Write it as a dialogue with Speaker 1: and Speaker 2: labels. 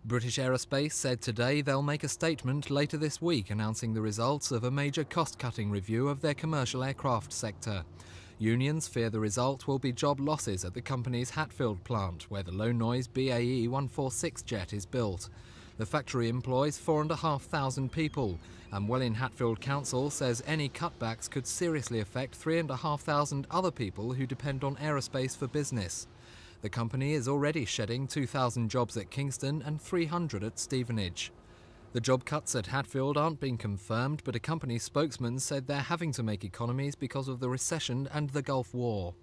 Speaker 1: British Aerospace said today they'll make a statement later this week announcing the results of a major cost-cutting review of their commercial aircraft sector. Unions fear the result will be job losses at the company's Hatfield plant, where the low-noise BAE 146 jet is built. The factory employs 4,500 people, and Welwyn Hatfield Council says any cutbacks could seriously affect 3,500 other people who depend on aerospace for business. The company is already shedding 2,000 jobs at Kingston and 300 at Stevenage. The job cuts at Hatfield aren't being confirmed, but a company spokesman said they're having to make economies because of the recession and the Gulf War.